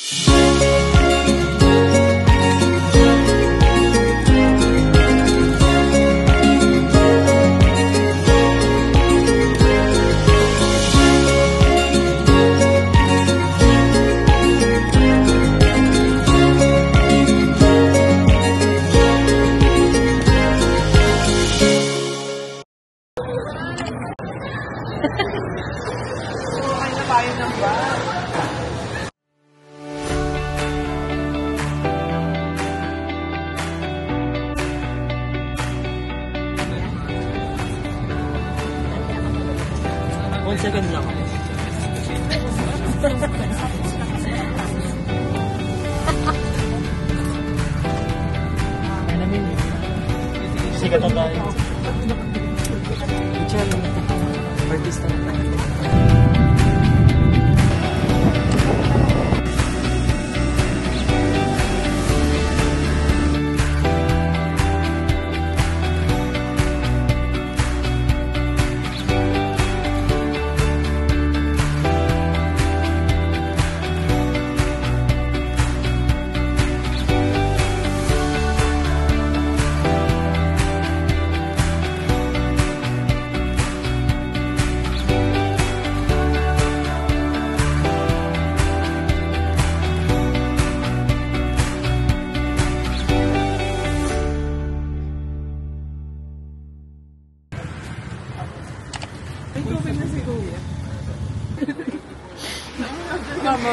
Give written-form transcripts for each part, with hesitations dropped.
One second lang. Sikat na tayo. Artista na tayo.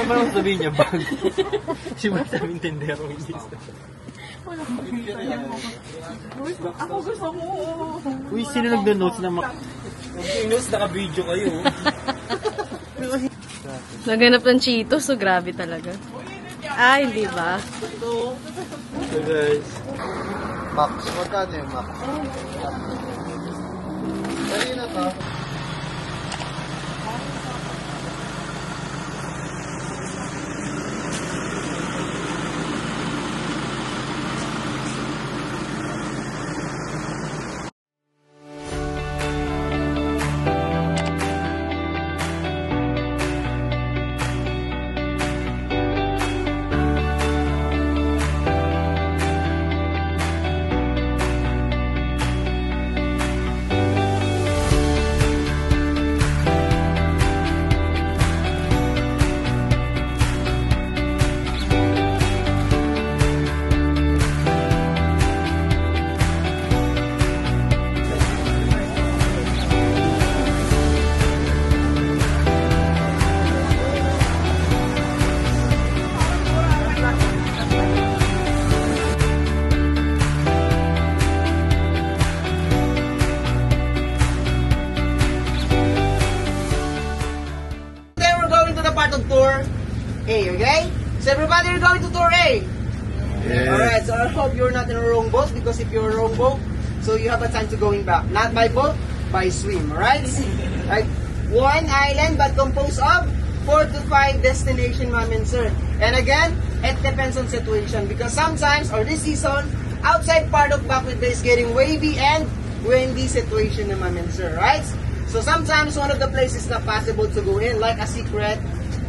Marang sabihin niya bag. Siya masaming tendero hindi. Ako gusto mo. Uy, sino nagda-notes na notes naka-video kayo? Naganap ng Cheetos, so grabe talaga. Ah, hindi ba? So guys. Max, magkano yung Max? Dali na to. Tour A, okay? So everybody, we're going to Tour A. Yes. Alright, so I hope you're not in a wrong boat, because if you're in a wrong boat, so you have a time to going back. Not by boat, by swim, alright? Right? One island but composed of 4 to 5 destination, ma'am and sir. And again, it depends on situation, because sometimes, or this season, outside part of Bacolod Bay is getting wavy and windy situation, ma'am and sir, right? So sometimes one of the places not possible to go in, like a secret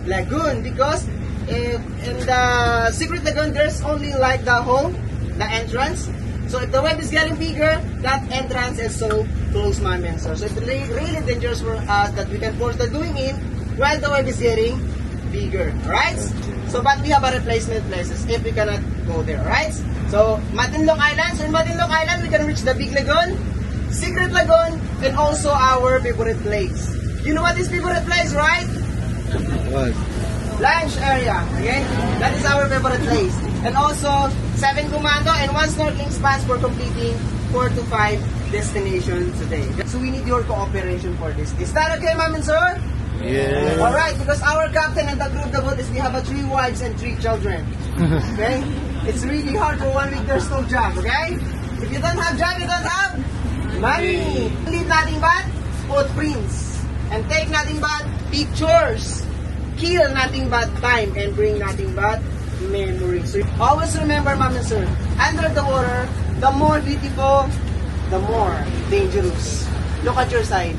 lagoon, because in the secret lagoon there's only like the hole, the entrance. So if the wave is getting bigger, that entrance is so close, ma'am and sir. So it's really dangerous for us that we can force the going in while the wave is getting bigger, right? So but we have a replacement places if we cannot go there, right? So Matinloc Island, so in Matinloc Island we can reach the big lagoon, secret lagoon, and also our favorite place. You know what is favorite place, right? What? Lunch area, okay? That is our favorite place. And also, 7 commando and 1 snorkeling spots for completing 4 to 5 destinations today. So we need your cooperation for this. Is that okay, ma'am and sir? Yeah. Alright, because our captain and the crew of the boat is we have 3 wives and 3 children. Okay? It's really hard for 1 week, there's no job, okay? If you don't have job, you don't have money. Leave nothing but footprints. And take nothing but pictures. Kill nothing but time and bring nothing but memories. So always remember, ma'am and sir, under the water, the more beautiful, the more dangerous. Look at your side.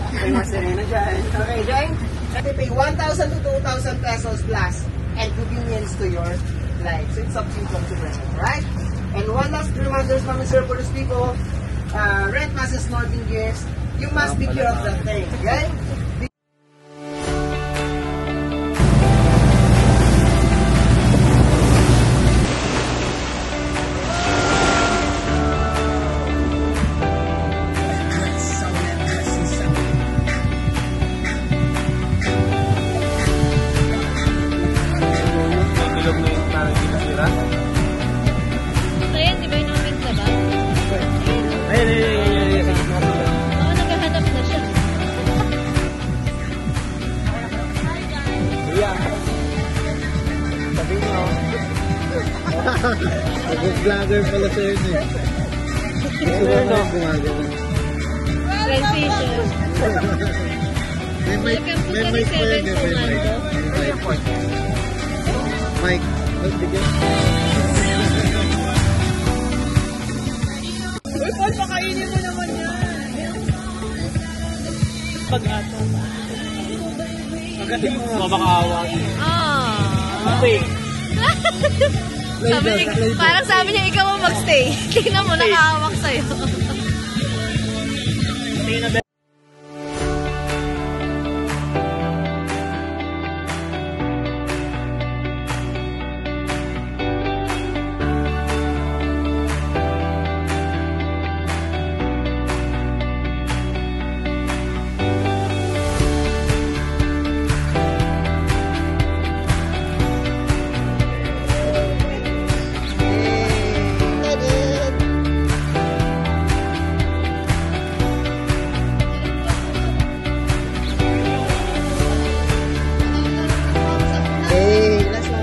Okay, Mas Serena dyan. Okay, Jane? They pay 1,000 to 2,000 pesos plus and convenience to your life. So it's up to you to rent, right? And one last reminder from Sir for those people, rent masses, snorkeling gears, you must be clear of that thing, okay? Ayan, di ba yung nakaganda ba? Oo, naghahanap na siya. Nag-vlogger pala sa yun eh. Ito ba na yung gumagano? Transition. May mic pa yun eh. May mic. Mic. Magbigyan. Uy, Paul, pakainin mo naman yan. Pag-ato. Magaling mo nga makaawa. Okay. Sabi niya, parang sabi niya ikaw ang magstay. Tingnan mo, nakahawak sa'yo. Hey, last one.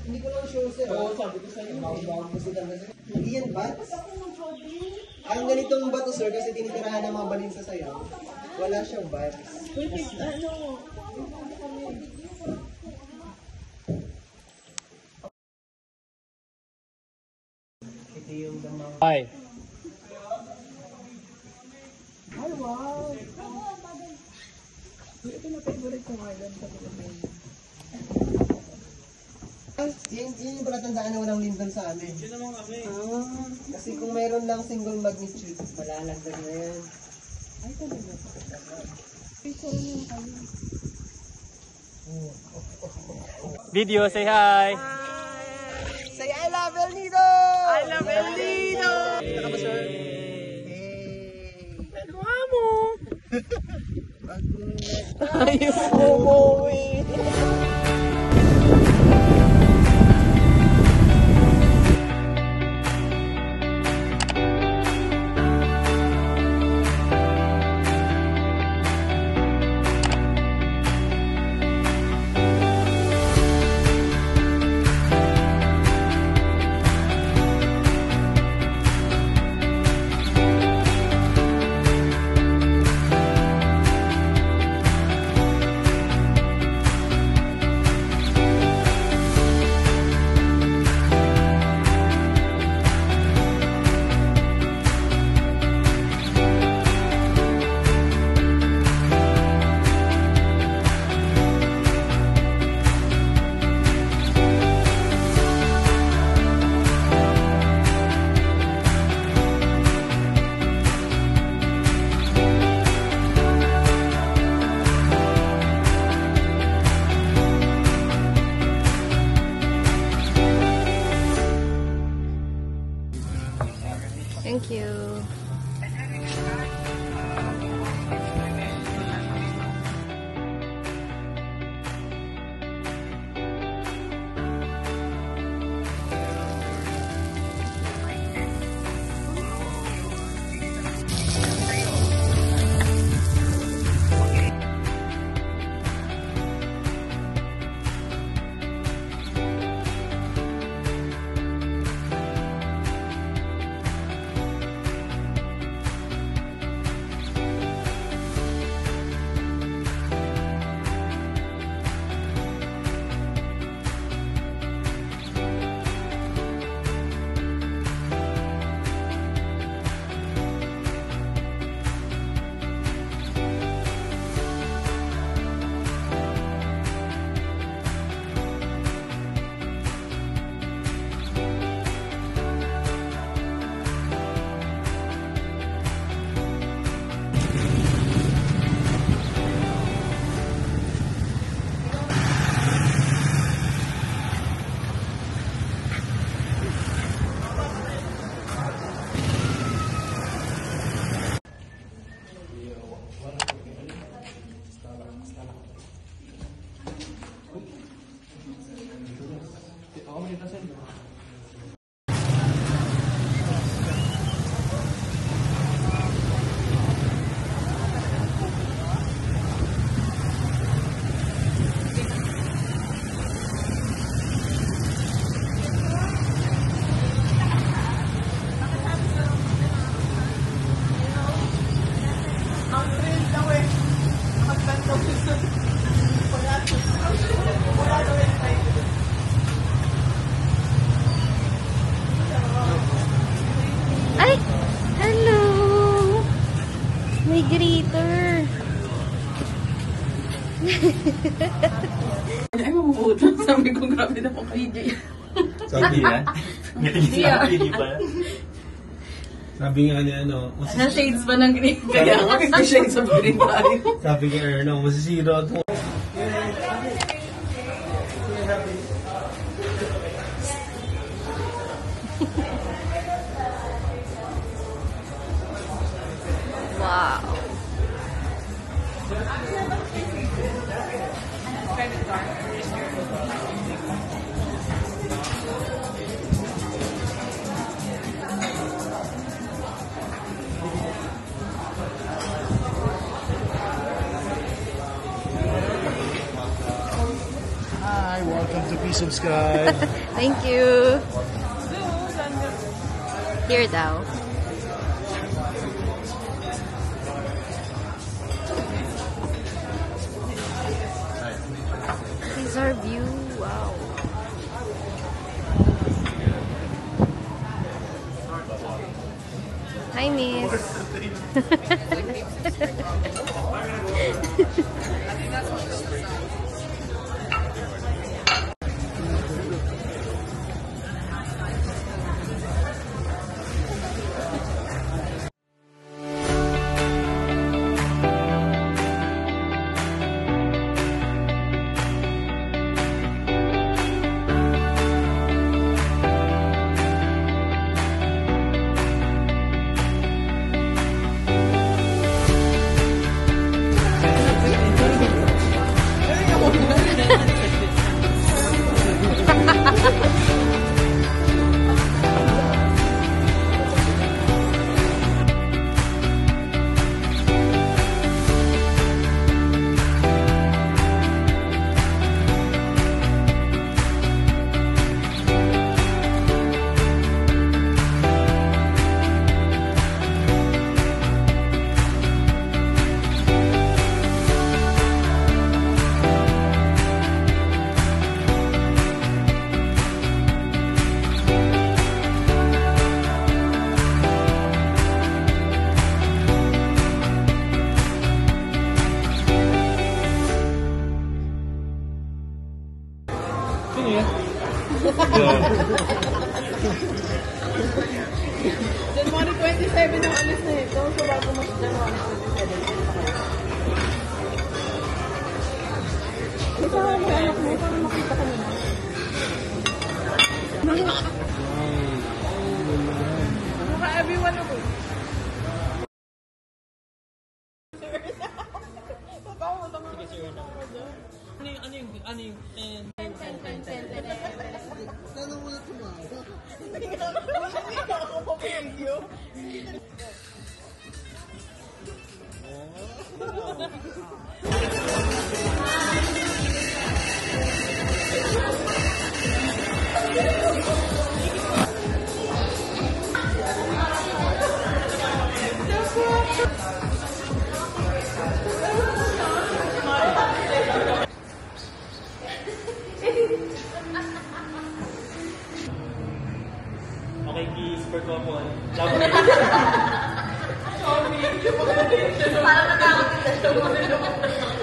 Hindi ko lang sure sir. Oo, sabi ko sa'yo. Bawang musical na sir. Hindi yan ba? Ang ganitong bato sir, kasi tinitirahan ng mga balin sa sayo, wala siyang vibes. Ito yung damang... Hi. Ay, wow! Yan yung palatandaan na walang lindol sa amin. Yun naman kami. Kasi kung mayroon lang single magnitude, malalagdag na yan. Ay, talaga. Video, say hi. Say, I love El Nido! I love El Nido! Ito ka ba, sir? Hey! Ayun mo, Thank you. Ay! Hello! May greeter. Ay, mabubuto. Sabi ko, grabe na po kay Jay. Sabi Yan. Ngiti sa akin, hindi pa. Sabi nga ni ano, Na shades ba ng green? Kaya nga, may shades of green tayo. sabi ni Erno, masisira ito. Wow. Hi, welcome to Please Subscribe. Thank you. Here daw. This is our view. Wow. Hi, miss. January 27 ang alis na ito. So, bago mas January 27. Ito ang may anak mo para makita ka nila. Mukha everyone ako. Ano yung Okay, kiss for couple.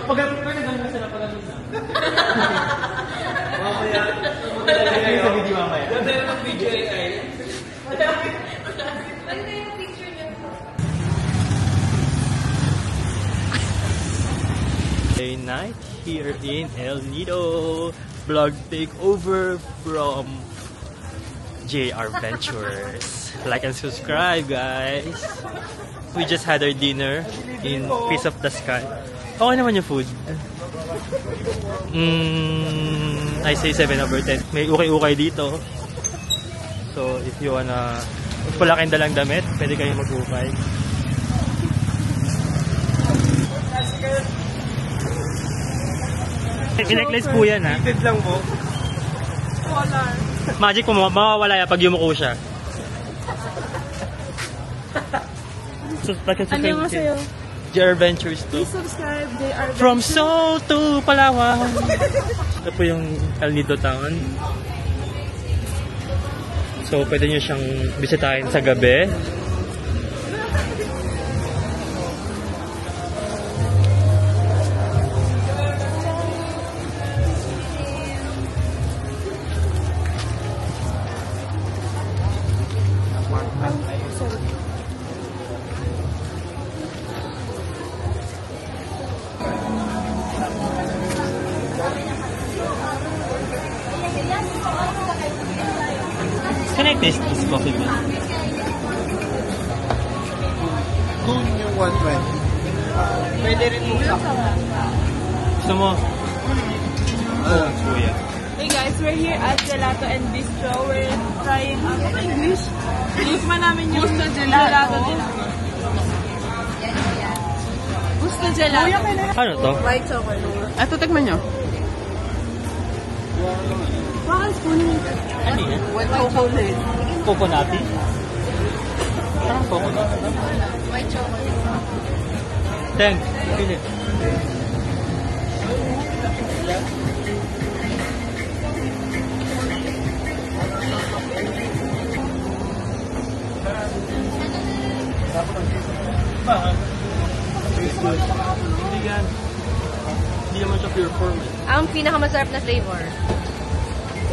Pag-alit ko na gano'n sila pag-alit na. Mamaya. Mamaya sa video mamaya. Ganda ng video ay. Ano yung picture niyo? Day night here in El Nido. Vlog takeover from JR Ventures. Like and subscribe, guys. We just had our dinner in Piece of the Sky. Okay naman yung food. I say 7/10. May ukay-ukay dito. So, if you wanna, if wala kayong dalang damit, pwede kayong mag-ukay. Pinecklace po yan, ha? Fitted lang po. Collar. Magic po, mawawala yan pag yumuko siya. So, Ano yung masa'yo? JR Ventures to. Please subscribe, JR. From Seoul to Palawan. Ito po yung El Nido Town. So, pwede nyo siyang bisitahin sa gabi. Can I taste this coffee, man? Kung yung 120. Pwede rin mo sa Gusto mo? Kuya. Hey guys, we're here at Gelato and Bistro. We're trying English. Inikman namin yung gelato nila. Gusto gelato. Ano to? White chocolate. Ito, tikman nyo. Bakit spoon? Ano yan? White chocolate. Coconutty? Parang coconut. White chocolate. Thanks. Pili. Hindi yan. Hindi naman siya pure form. Ang pinakamasarap na flavor.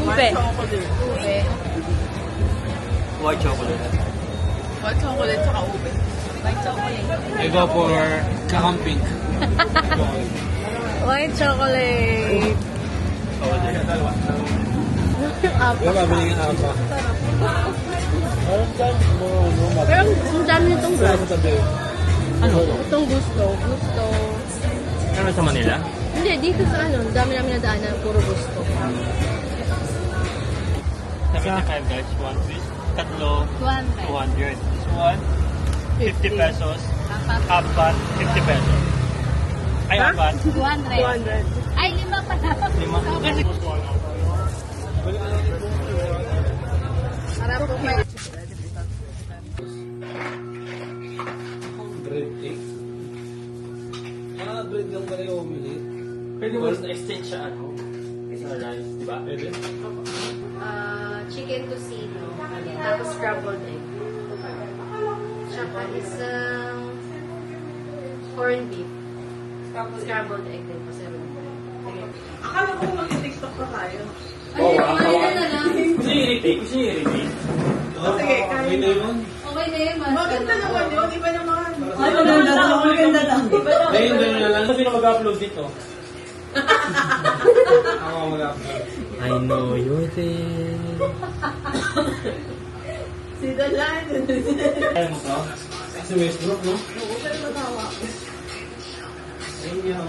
Ube. Ube. White chocolate. White chocolate tsaka ube. White chocolate. I go for kakang pink. White chocolate. Diba babili nga ako pa? Pero ang dami nitong Wala sa tabi. Ano? Itong gusto. Gusto. Ano sa Manila? Hindi, dito sa ano, dami namin nadaanan, puro gusto. 75 guys, one piece. Tatlo, 200. 200. This one, 50 pesos. Half pan, 50 pesos. Ay, half pan. 200. Ay, 5 pa na. 5. Para po may... Bread cake. Bread lang pala yung umili. Pwede mo na-exchange siya ano? Sa rice, di ba? Pwede? Chicken tocino. Tapos scrambled egg. Tsaka isang corned beef. Scrambled egg din po. Akala ko mag-tiktok pa tayo. Gusto nyo i-retake? Gusto nyo i-retake? Sige, kaya Pwede yun. Okay na yun, maganda naman yun. Iba naman. Ay, maganda lang. Maganda lang. Ngayon, gano'n na lang. Sino mag-upload dito? Ako mag-upload. I know you're there. Si Dalan. Kaya mo to? Kasi Westbrook, no? Oo, pero matawa. Ayun yun.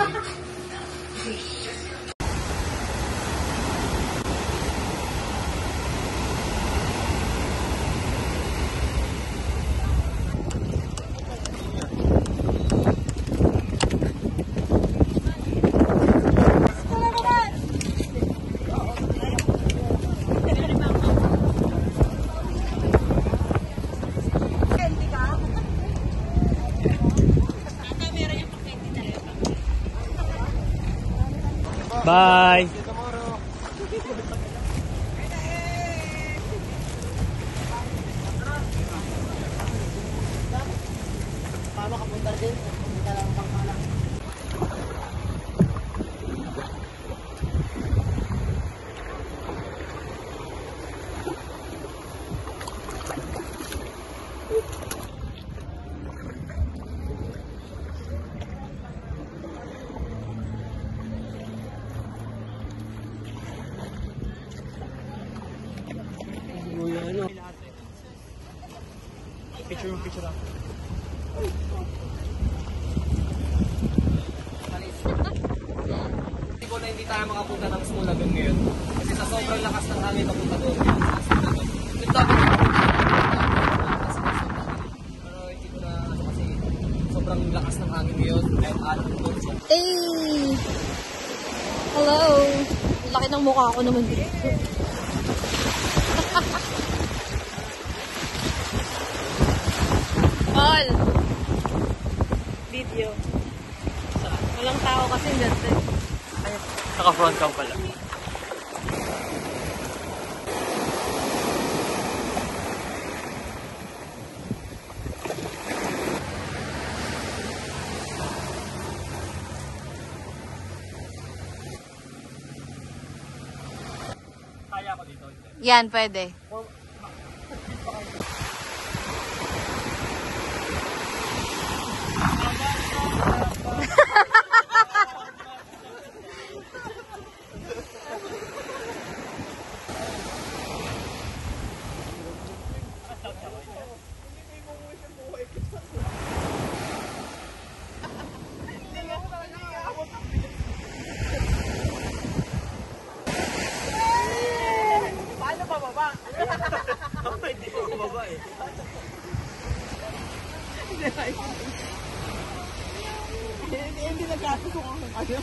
Bye! Picture ako. Hindi ko na hindi tayo makapunta ng Smulagan ngayon. sobrang lakas ng hangin papunta doon. Ito dapat pero hindi ko na ano kasi sobrang lakas ng hangin ngayon. Kahit alam ko. Hey! Hello! Laki ng mukha ko naman dito. All! Video. Walang tao kasi dito. Naka-front cam pala. Kaya ko dito. Yan, pwede. Hindi ko bumaba eh. Hindi nagkakasok ako. Ano?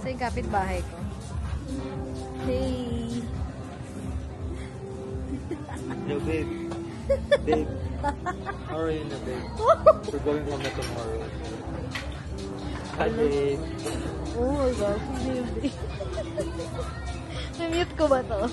Sa yung kapitbahay ko. Hey! Yo, babe. Babe. How are you na, babe? We're going home na tomorrow. Hi, babe. Oh my God, sino yung babe? Na-mute ko ba to?